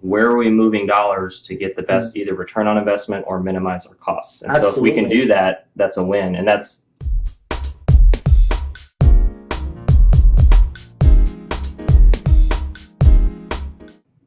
where are we moving dollars to get the best either return on investment or minimize our costs. And so if we can do that, that's a win. And that's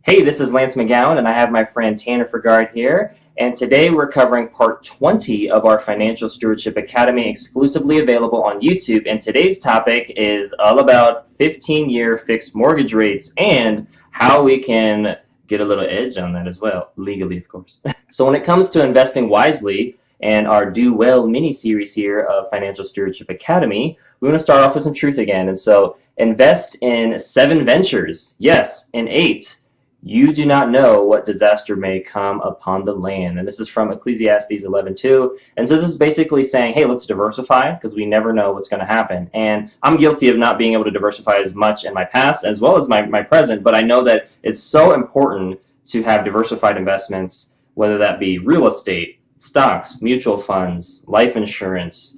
Hey, this is Lance McGowan, and I have my friend Tanner Fergard here. And today we're covering part 20 of our Financial Stewardship Academy, exclusively available on YouTube. And today's topic is all about 15-year fixed mortgage rates and how we can get a little edge on that as well, legally, of course. So when it comes to investing wisely, and our Do Well mini-series here of Financial Stewardship Academy, we want to start off with some truth again. And so invest in 7 ventures, yes, in 8. You do not know what disaster may come upon the land. And this is from Ecclesiastes 11:2. And so this is basically saying, hey, let's diversify because we never know what's going to happen. And I'm guilty of not being able to diversify as much in my past as well as my present, but I know that it's so important to have diversified investments, whether that be real estate, stocks, mutual funds, life insurance,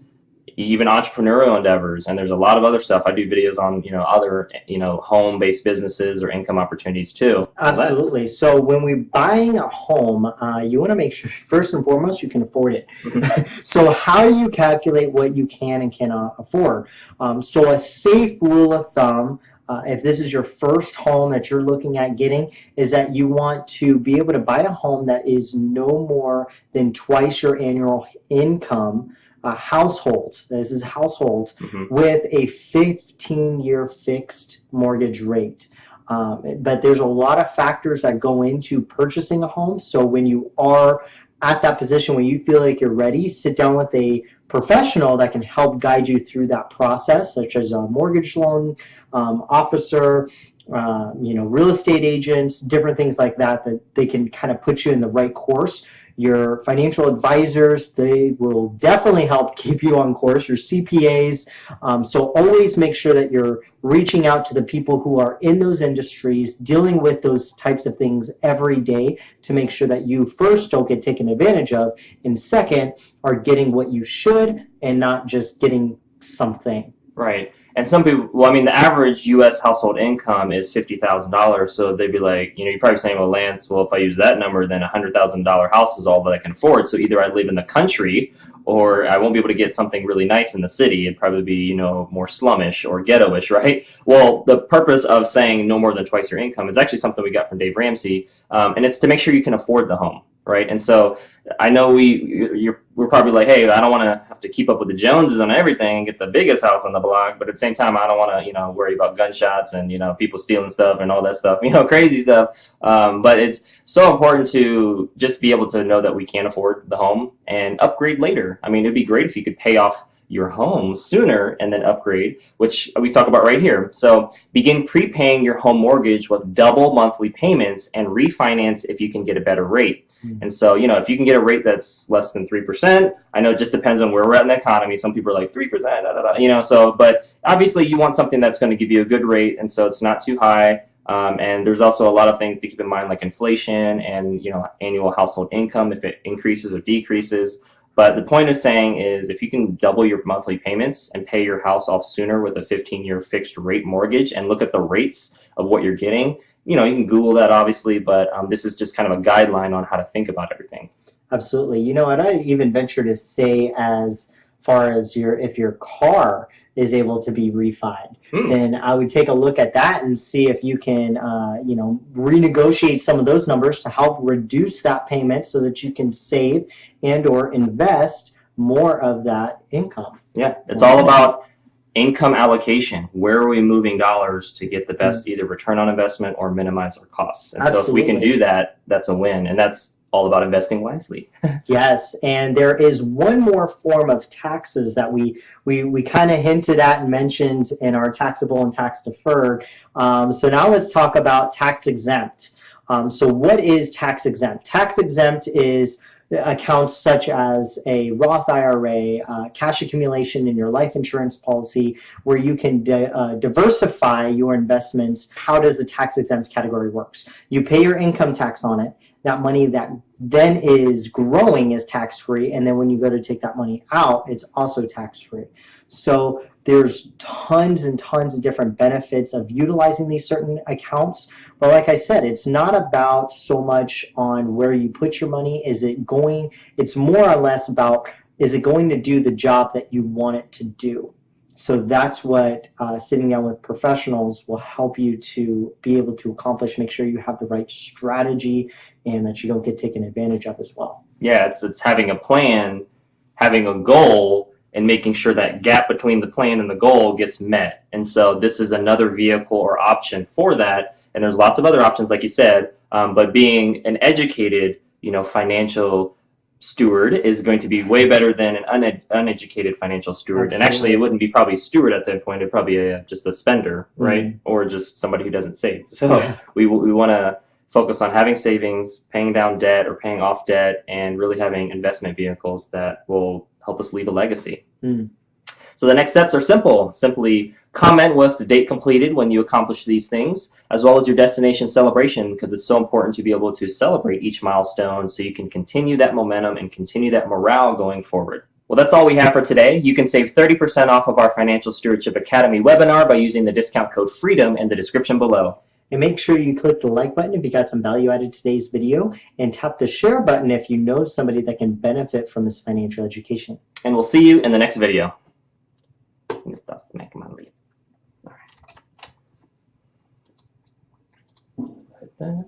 even entrepreneurial endeavors, and there's a lot of other stuff. I do videos on, other, home-based businesses or income opportunities too. Absolutely. So when we're buying a home, you want to make sure, first and foremost, you can afford it. So how do you calculate what you can and cannot afford? So a safe rule of thumb, if this is your first home that you're looking at getting, is that you want to be able to buy a home that is no more than twice your annual income. Household, this is household, with a 15-year fixed mortgage rate. But there's a lot of factors that go into purchasing a home. So when you are at that position where you feel like you're ready, sit down with a professional that can help guide you through that process, such as a mortgage loan officer, real estate agents, different things like that, that they can kind of put you in the right course. Your financial advisors, they will definitely help keep you on course, your CPAs. So always make sure that you're reaching out to the people who are in those industries, dealing with those types of things every day to make sure that you first don't get taken advantage of, and second, are getting what you should and not just getting something. Right. And some people, the average U.S. household income is $50,000. So they'd be like, you're probably saying, well, Lance, if I use that number, then $100,000 house is all that I can afford. So either I live in the country or I won't be able to get something really nice in the city. It'd probably be, more slummish or ghetto-ish, right? Well, the purpose of saying no more than twice your income is actually something we got from Dave Ramsey. And it's to make sure you can afford the home. Right. And so I know we're probably like, hey, I don't want to have to keep up with the Joneses on everything and get the biggest house on the block. But at the same time, I don't want to, worry about gunshots and, people stealing stuff and all that stuff, crazy stuff. But it's so important to just be able to know that we can afford the home and upgrade later. It'd be great if you could pay off your home sooner and then upgrade, which we talk about right here. So begin prepaying your home mortgage with double monthly payments and refinance if you can get a better rate. And so, if you can get a rate that's less than 3%, I know it just depends on where we're at in the economy. Some people are like 3%, but obviously you want something that's going to give you a good rate, and so it's not too high. And there's also a lot of things to keep in mind, like inflation and, annual household income, if it increases or decreases. But the point of saying is if you can double your monthly payments and pay your house off sooner with a 15-year fixed rate mortgage and look at the rates of what you're getting, you can Google that obviously, but this is just kind of a guideline on how to think about everything. Absolutely. And I'd even venture to say as far as if your car is able to be refied, then I would take a look at that and see if you can, renegotiate some of those numbers to help reduce that payment so that you can save and or invest more of that income. Yeah, it's all about income allocation. Where are we moving dollars to get the best either return on investment or minimize our costs? And Absolutely. So if we can do that, that's a win. And that's all about investing wisely. Yes, and there is one more form of taxes that we kind of hinted at and mentioned in our taxable and tax deferred. So now let's talk about tax exempt. So what is tax exempt? Tax exempt is accounts such as a Roth IRA, cash accumulation in your life insurance policy, where you can diversify your investments. How does the tax exempt category works? You pay your income tax on it. That money that then is growing is tax-free, and then when you go to take that money out, it's also tax-free. So There's tons and tons of different benefits of utilizing these certain accounts. But like I said, it's not about so much on where you put your money. It's more or less about, is it going to do the job that you want it to do? So that's what sitting down with professionals will help you to be able to accomplish, make sure you have the right strategy and that you don't get taken advantage of as well. Yeah, it's having a plan, having a goal, and making sure that gap between the plan and the goal gets met. And so this is another vehicle or option for that. And there's lots of other options, like you said, but being an educated, financial steward is going to be way better than an uneducated financial steward. Absolutely. And actually, it wouldn't be probably steward at that point. It'd probably be just a spender, right? Or just somebody who doesn't save. So we want to focus on having savings, paying down debt or paying off debt, and really having investment vehicles that will help us leave a legacy. So the next steps are simple. Simply comment with the date completed when you accomplish these things, as well as your destination celebration, because it's so important to be able to celebrate each milestone so you can continue that momentum and continue that morale going forward. Well, that's all we have for today. You can save 30% off of our Financial Stewardship Academy webinar by using the discount code FREEDOM in the description below. And make sure you click the like button if you got some value out of today's video, and tap the share button if you know somebody that can benefit from this financial education. And we'll see you in the next video. I'm gonna stop smacking my lip. All right.